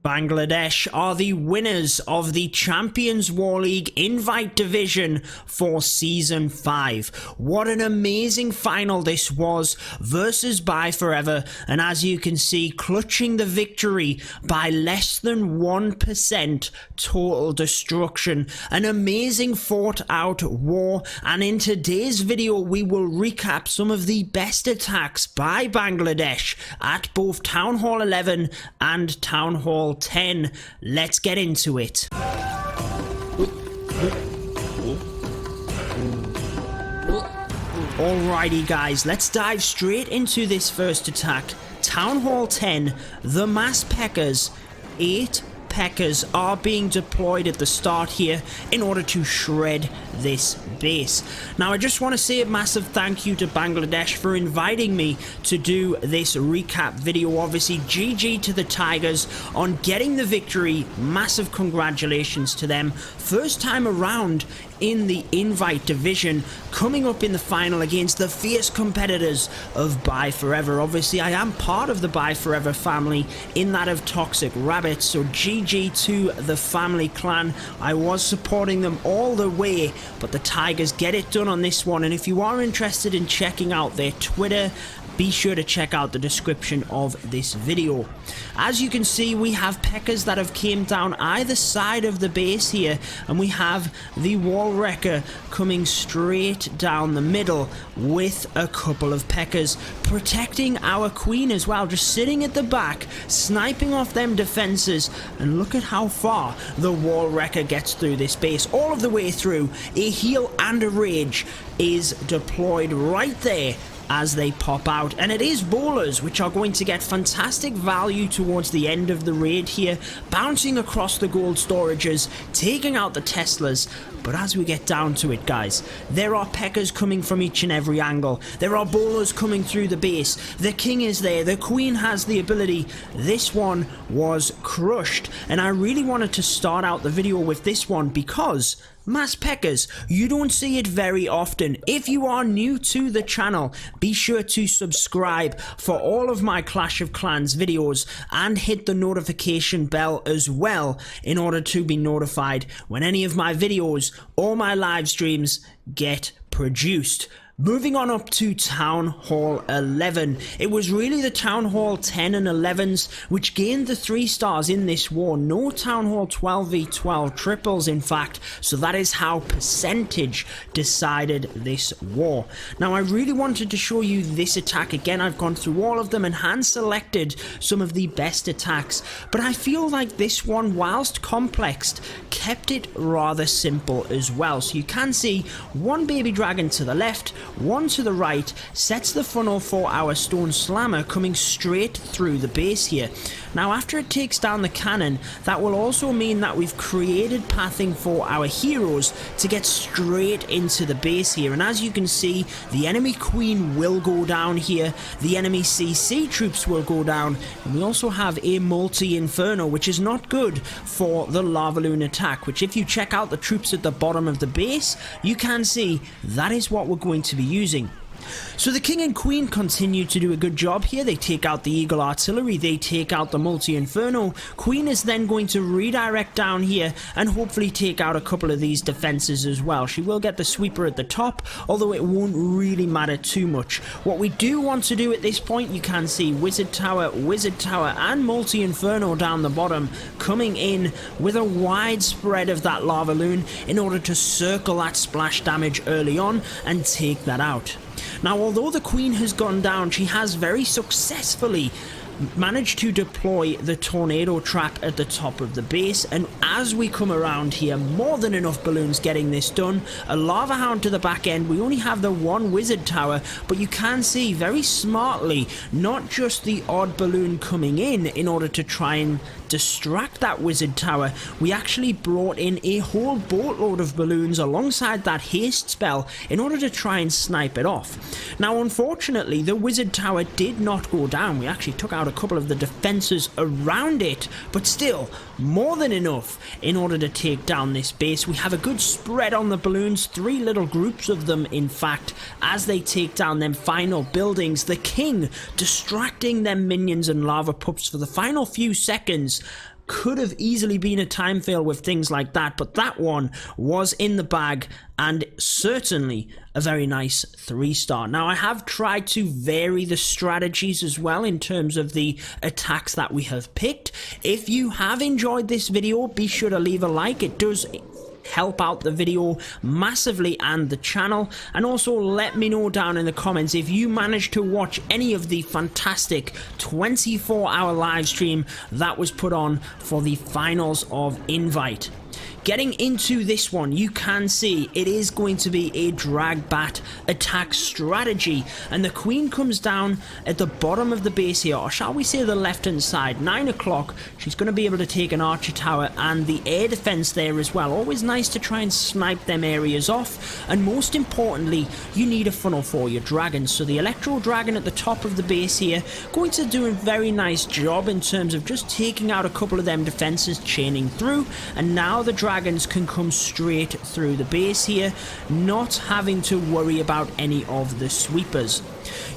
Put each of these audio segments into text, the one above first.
Bangladesh are the winners of the Champions War League Invite Division for Season 5. What an amazing final this was versus ByeForever, and as you can see, clutching the victory by less than 1% total destruction. An amazing fought out war, and in today's video we will recap some of the best attacks by Bangladesh at both Town Hall 11 and Town Hall 10. Let's get into it. Alrighty guys, let's dive straight into this first attack. Town Hall 10, the mass Pekkas. 8 Pekkas are being deployed at the start here in order to shred this base. Now I just want to say a massive thank you to Bangladesh for inviting me to do this recap video. Obviously GG to the Tigers on getting the victory. Massive congratulations to them. First time around in the Invite Division, coming up in the final against the fierce competitors of ByeForever. Obviously I am part of the ByeForever family in that of Toxic Rabbit, so GG to the family clan. I was supporting them all the way, but the Tigers get it done on this one. And if you are interested in checking out their Twitter, be sure to check out the description of this video. As you can see, we have Pekkas that have came down either side of the base here, and we have the Wall Wrecker coming straight down the middle with a couple of Pekkas protecting our queen as well, just sitting at the back sniping off them defenses. And look at how far the Wall Wrecker gets through this base, all of the way through. A heal and a rage is deployed right there as they pop out, and it is bowlers which are going to get fantastic value towards the end of the raid here, bouncing across the gold storages, taking out the Teslas. But as we get down to it guys, there are Pekkas coming from each and every angle, there are bowlers coming through the base, the king is there, the queen has the ability. This one was crushed, and I really wanted to start out the video with this one because mass Pekkas, you don't see it very often. If you are new to the channel, be sure to subscribe for all of my Clash of Clans videos and hit the notification bell as well in order to be notified when any of my videos or my live streams get produced. Moving on up to Town Hall 11. It was really the Town Hall 10 and 11s which gained the 3 stars in this war. No Town Hall 12v12 triples in fact, so that is how percentage decided this war. Now I really wanted to show you this attack again. I've gone through all of them and hand selected some of the best attacks, but I feel like this one, whilst complexed, kept it rather simple as well. So you can see one baby dragon to the left, one to the right, sets the funnel for our stone slammer coming straight through the base here. Now after it takes down the cannon, that will also mean that we've created pathing for our heroes to get straight into the base here. And as you can see, the enemy queen will go down here, the enemy CC troops will go down, and we also have a multi-inferno, which is not good for the LavaLoon attack, which if you check out the troops at the bottom of the base, you can see that is what we're going to be using. So the king and queen continue to do a good job here. They take out the eagle artillery, they take out the multi-inferno. Queen is then going to redirect down here and hopefully take out a couple of these defenses as well. She will get the sweeper at the top, although it won't really matter too much. What we do want to do at this point, you can see wizard tower, and multi-inferno down the bottom coming in with a wide spread of that LavaLoon in order to circle that splash damage early on and take that out. Now although the queen has gone down, she has very successfully managed to deploy the tornado trap at the top of the base, and as we come around here, more than enough balloons getting this done. A lava hound to the back end. We only have the one wizard tower, but you can see very smartly not just the odd balloon coming in order to try and distract that wizard tower. We actually brought in a whole boatload of balloons alongside that haste spell in order to try and snipe it off. Now unfortunately the wizard tower did not go down. We actually took out a couple of the defenses around it, but still more than enough in order to take down this base. We have a good spread on the balloons, 3 little groups of them in fact, as they take down them final buildings. The king distracting them minions and lava pups for the final few seconds, could have easily been a time fail with things like that, but that one was in the bag and certainly a very nice 3-star. Now, I have tried to vary the strategies as well in terms of the attacks that we have picked. If you have enjoyed this video, be sure to leave a like. It does help out the video massively and the channel, and also let me know down in the comments if you managed to watch any of the fantastic 24-hour live stream that was put on for the finals of Invite. Getting into this one, you can see it is going to be a DragBat attack strategy, and the queen comes down at the bottom of the base here, or shall we say the left hand side, 9 o'clock. She's going to be able to take an archer tower and the air defense there as well. Always nice to try and snipe them areas off, and most importantly, you need a funnel for your dragons. So the electro dragon at the top of the base here, going to do a very nice job in terms of just taking out a couple of them defenses, chaining through, and now the dragons can come straight through the base here, not having to worry about any of the sweepers.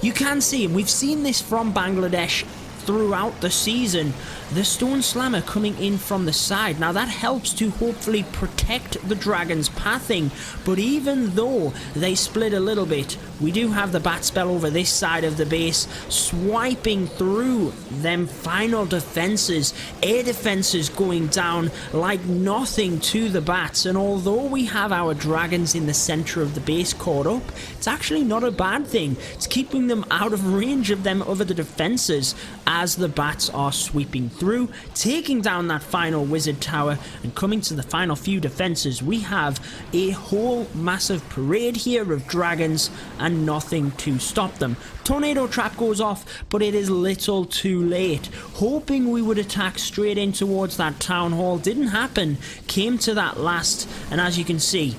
You can see, and we've seen this from Bangladesh throughout the season, the stone slammer coming in from the side. Now that helps to hopefully protect the dragon's pathing, but even though they split a little bit, we do have the bat spell over this side of the base, swiping through them final defenses, air defenses going down like nothing to the bats. And although we have our dragons in the center of the base caught up, it's actually not a bad thing. It's keeping them out of range of them other defenses as the bats are sweeping through, taking down that final wizard tower, and coming to the final few defenses. We have a whole massive parade here of dragons and nothing to stop them. Tornado trap goes off, but it is little too late. Hoping we would attack straight in towards that town hall, didn't happen. Came to that last, and as you can see,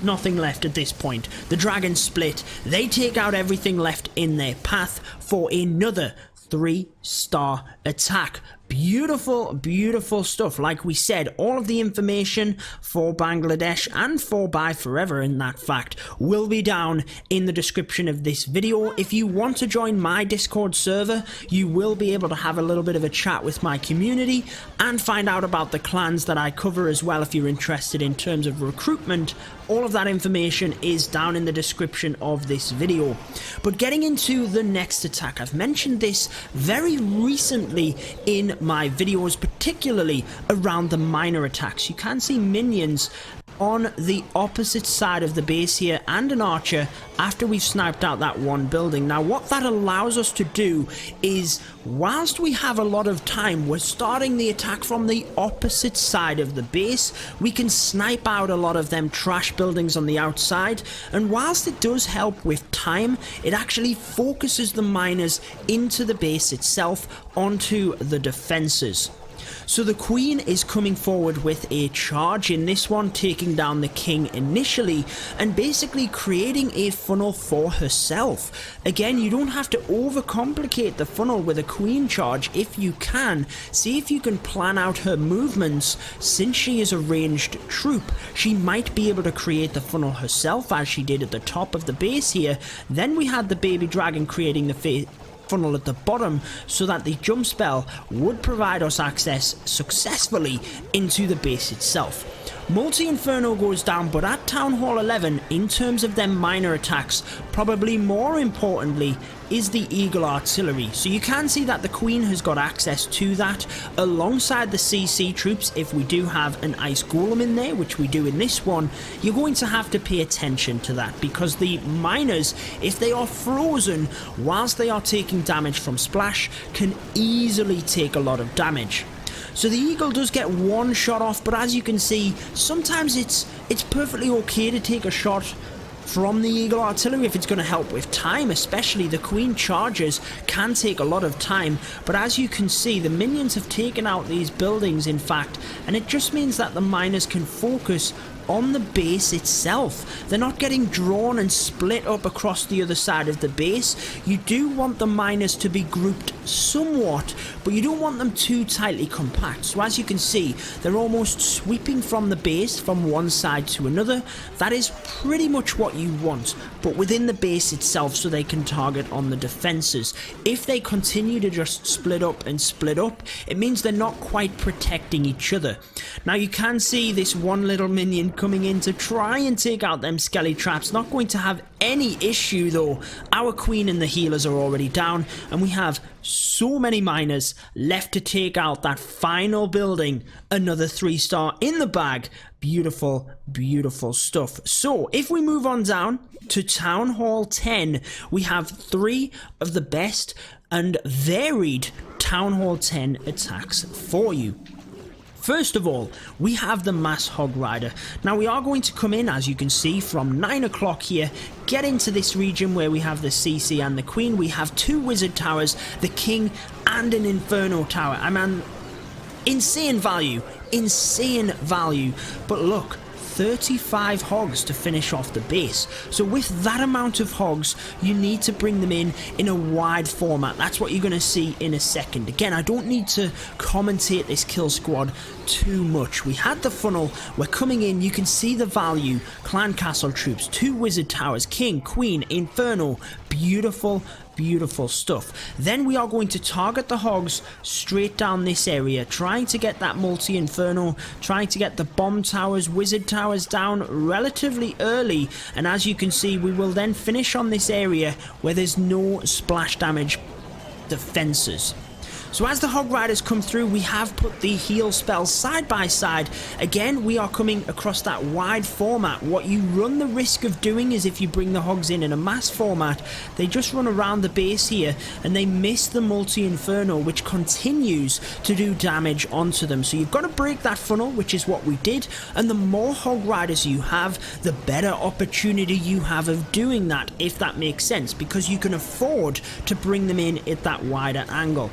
nothing left at this point. The dragons split. They take out everything left in their path for another 3-star attack. Beautiful, beautiful stuff. Like we said, all of the information for Bangladesh and for ByeForever, in that fact, will be down in the description of this video. If you want to join my Discord server, you will be able to have a little bit of a chat with my community and find out about the clans that I cover as well if you're interested in terms of recruitment. All of that information is down in the description of this video. But getting into the next attack, I've mentioned this very recently in my videos, particularly around the minor attacks. You can see minions on the opposite side of the base here and an archer after we've sniped out that one building. Now what that allows us to do is, whilst we have a lot of time, we're starting the attack from the opposite side of the base. We can snipe out a lot of them trash buildings on the outside, and whilst it does help with time, it actually focuses the miners into the base itself, onto the defenses. So the queen is coming forward with a charge in this one, taking down the king initially and basically creating a funnel for herself. Again, you don't have to overcomplicate the funnel with a queen charge if you can. See if you can plan out her movements. Since she is a ranged troop, she might be able to create the funnel herself, as she did at the top of the base here. Then we had the baby dragon creating the funnel at the bottom, so that the jump spell would provide us access successfully into the base itself. Multi-Inferno goes down, but at Town Hall 11, in terms of them minor attacks, probably more importantly is the Eagle Artillery. So you can see that the Queen has got access to that, alongside the CC troops. If we do have an Ice Golem in there, which we do in this one, you're going to have to pay attention to that, because the miners, if they are frozen whilst they are taking damage from splash, can easily take a lot of damage. So the Eagle does get one shot off, but as you can see, sometimes it's perfectly okay to take a shot from the Eagle Artillery if it's going to help with time. Especially the Queen charges can take a lot of time, but as you can see, the minions have taken out these buildings, in fact, and it just means that the miners can focus on the base itself. They're not getting drawn and split up across the other side of the base. You do want the miners to be grouped somewhat, but you don't want them too tightly compact. So as you can see, they're almost sweeping from the base from one side to another. That is pretty much what you want, but within the base itself, so they can target on the defenses. If they continue to just split up and split up, it means they're not quite protecting each other. Now you can see this one little minion coming in to try and take out them skelly traps. Not going to have any issue though. Our queen and the healers are already down, and we have so many miners left to take out that final building. Another 3-star in the bag. Beautiful, beautiful stuff. So if we move on down to Town Hall 10, we have 3 of the best and varied Town Hall 10 attacks for you. First of all, we have the Mass Hog Rider. Now we are going to come in, as you can see, from 9 o'clock here, get into this region where we have the CC and the Queen. We have 2 Wizard Towers, the King and an Inferno Tower. I mean, insane value, but look, 35 hogs to finish off the base. So with that amount of hogs, you need to bring them in a wide format. That's what you're going to see in a second. Again, I don't need to commentate this kill squad too much. We had the funnel, we're coming in, you can see the value. Clan Castle troops, 2 Wizard Towers, King, Queen, Inferno, beautiful, beautiful stuff. Then we are going to target the hogs straight down this area, trying to get that multi-inferno, trying to get the bomb towers, wizard towers down relatively early, and as you can see, we will then finish on this area where there's no splash damage defenses. So as the Hog Riders come through, we have put the heal spells side by side. Again, we are coming across that wide format. What you run the risk of doing is if you bring the Hogs in a mass format, they just run around the base here and they miss the multi-inferno, which continues to do damage onto them. So you've got to break that funnel, which is what we did, and the more Hog Riders you have, the better opportunity you have of doing that, if that makes sense, because you can afford to bring them in at that wider angle.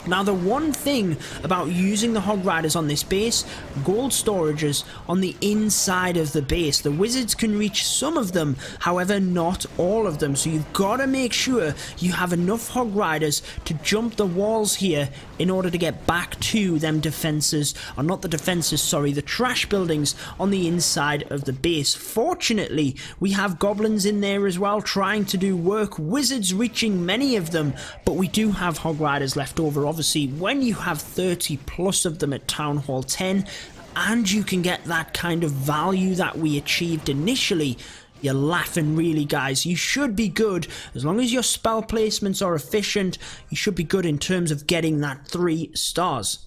Now the one thing about using the Hog Riders on this base, gold storages on the inside of the base. The wizards can reach some of them, however not all of them, so you've got to make sure you have enough Hog Riders to jump the walls here in order to get back to them defenses, or not the defenses, sorry, the trash buildings on the inside of the base. Fortunately, we have goblins in there as well trying to do work, wizards reaching many of them, but we do have Hog Riders left over. Obviously, when you have 30 plus of them at Town Hall 10, and you can get that kind of value that we achieved initially, you're laughing really, guys. You should be good. As long as your spell placements are efficient, you should be good in terms of getting that 3 stars.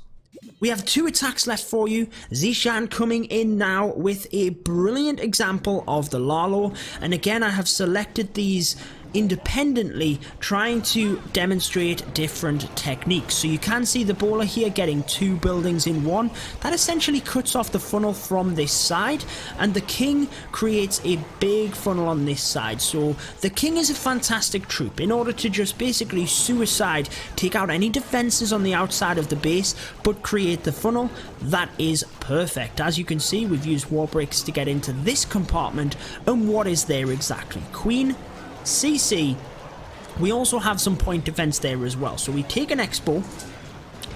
We have 2 attacks left for you. Zishan coming in now with a brilliant example of the Lalo. And again, I have selected these independently, trying to demonstrate different techniques. So you can see the bowler here getting 2 buildings in one. That essentially cuts off the funnel from this side, and the king creates a big funnel on this side. So the king is a fantastic troop in order to just basically suicide, take out any defenses on the outside of the base, but create the funnel. That is perfect. As you can see, we've used war bricks to get into this compartment, and what is there exactly? Queen, CC, we also have some point defense there as well. So we take an expo,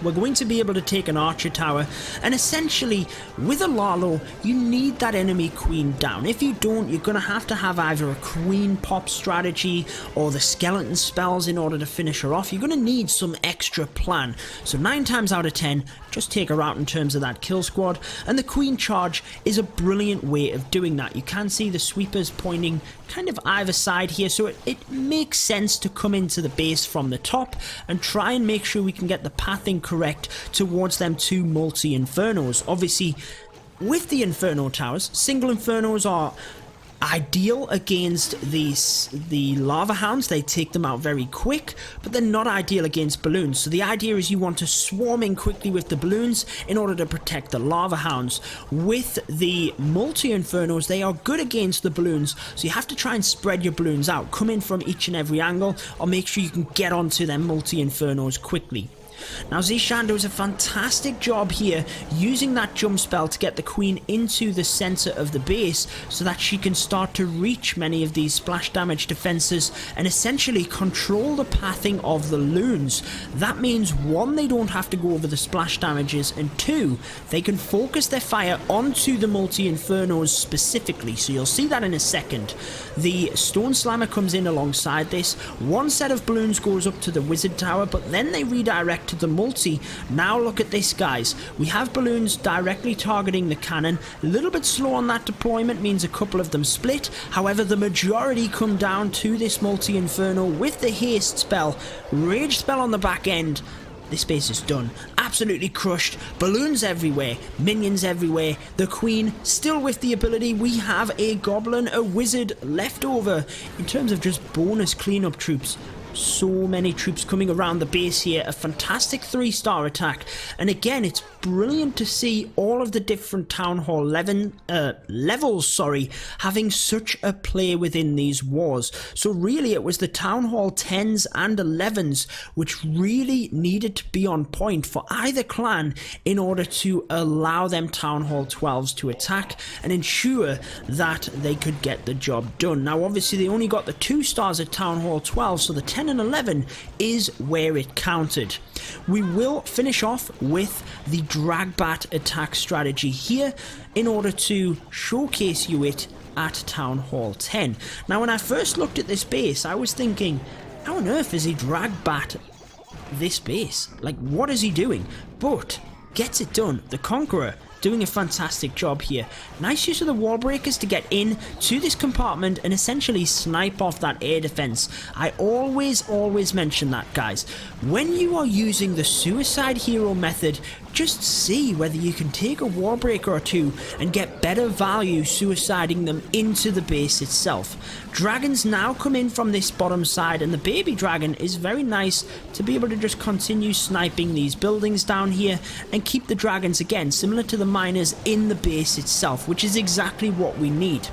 we're going to be able to take an archer tower, and essentially with a Lalo you need that enemy queen down. If you don't, you're going to have either a queen pop strategy or the skeleton spells in order to finish her off. You're going to need some extra plan. So 9 times out of 10, just take her out in terms of that kill squad, and the queen charge is a brilliant way of doing that. You can see the sweepers pointing kind of either side here, so it makes sense to come into the base from the top and try and make sure we can get the pathing correct towards them 2 multi-infernos. Obviously, with the inferno towers, single infernos are ideal against the lava hounds. They take them out very quick, but they're not ideal against balloons. So the idea is you want to swarm in quickly with the balloons in order to protect the lava hounds. With the multi-infernos, they are good against the balloons, so you have to try and spread your balloons out, come in from each and every angle, or make sure you can get onto them multi-infernos quickly. Now Zishan does a fantastic job here using that jump spell to get the queen into the center of the base so that she can start to reach many of these splash damage defenses and essentially control the pathing of the loons. That means 1, they don't have to go over the splash damages, and 2, they can focus their fire onto the multi-infernos specifically. So you'll see that in a second. The stone slammer comes in alongside this. 1 set of balloons goes up to the wizard tower, but then they redirect to the multi. Now look at this, guys. We have balloons directly targeting the cannon. A little bit slow on that deployment, means a couple of them split. However, the majority come down to this multi-inferno with the haste spell. Rage spell on the back end. This base is done. Absolutely crushed. Balloons everywhere. Minions everywhere. The queen still with the ability. We have a goblin, a wizard left over. In terms of just bonus cleanup troops, so many troops coming around the base here. A fantastic 3-star attack. And again, it's brilliant to see all of the different Town Hall levels having such a play within these wars. So really it was the Town Hall 10s and 11s which really needed to be on point for either clan in order to allow them Town Hall 12s to attack and ensure that they could get the job done. Now obviously they only got the 2 stars at Town Hall 12, so the 10 and 11 is where it counted. We will finish off with the DragBat attack strategy here in order to showcase you it at Town Hall 10. Now when I first looked at this base, I was thinking, how on earth is he DragBat this base? Like, what is he doing? But gets it done. The Conqueror doing a fantastic job here. Nice use of the wall breakers to get in to this compartment and essentially snipe off that air defense. I always mention that, guys. When you are using the suicide hero method, just see whether you can take a wall breaker or 2 and get better value suiciding them into the base itself. Dragons now come in from this bottom side, and the baby dragon is very nice to be able to just continue sniping these buildings down here and keep the dragons, again, similar to the miners, in the base itself, which is exactly what we need.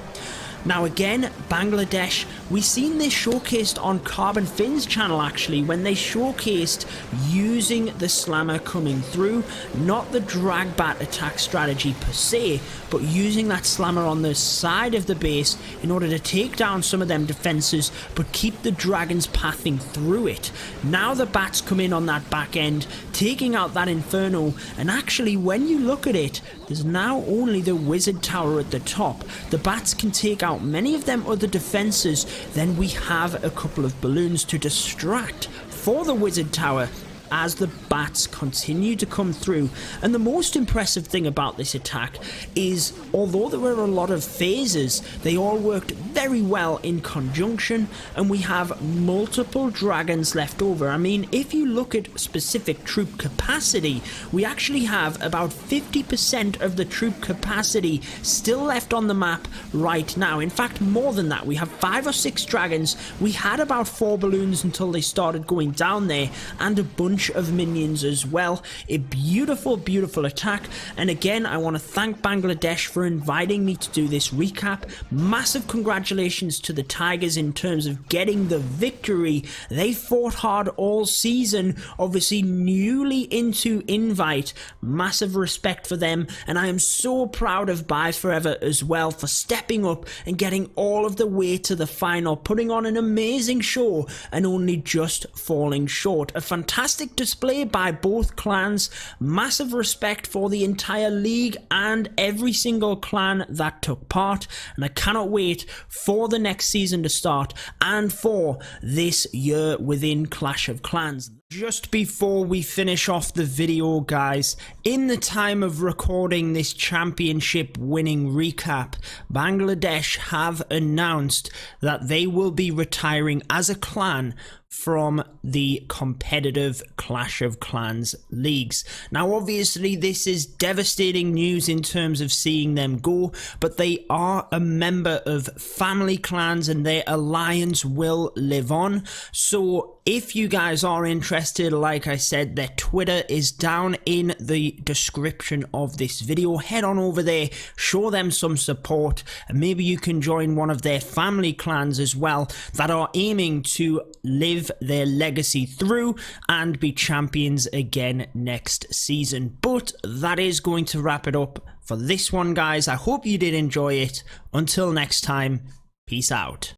Now again, Bangladesh, we seen this showcased on Carbon Finn's channel actually, when they showcased using the slammer coming through, not the DragBat attack strategy per se, but using that slammer on the side of the base in order to take down some of them defenses, but keep the dragons pathing through it. Now the bats come in on that back end, taking out that inferno, and actually when you look at it, there's now only the wizard tower at the top. The bats can take out many of them other defenses. Then we have a couple of balloons to distract for the wizard tower as the bats continue to come through. And the most impressive thing about this attack is, although there were a lot of phases, they all worked very well in conjunction, and we have multiple dragons left over. I mean, if you look at specific troop capacity, we actually have about 50% of the troop capacity still left on the map right now. In fact, more than that. We have 5 or 6 dragons. We had about 4 balloons until they started going down there, and a bunch of minions as well. A beautiful attack. And again, I want to thank Bangladesh for inviting me to do this recap. Massive congratulations to the Tigers in terms of getting the victory. They fought hard all season, obviously newly into Invite. Massive respect for them, and I am so proud of ByeForever as well for stepping up and getting all of the way to the final, putting on an amazing show and only just falling short. A fantastic display by both clans. Massive respect for the entire league and every single clan that took part, and I cannot wait for the next season to start and for this year within Clash of Clans. Just before we finish off the video, guys, in the time of recording this championship winning recap, Bangladesh have announced that they will be retiring as a clan from the competitive Clash of Clans leagues. Now obviously this is devastating news in terms of seeing them go, but they are a member of family clans and their alliance will live on. So if you guys are interested, like I said, their Twitter is down in the description of this video. Head on over there, show them some support, and maybe you can join one of their family clans as well that are aiming to live their legacy through and be champions again next season. But that is going to wrap it up for this one, guys. I hope you did enjoy it. Until next time, peace out.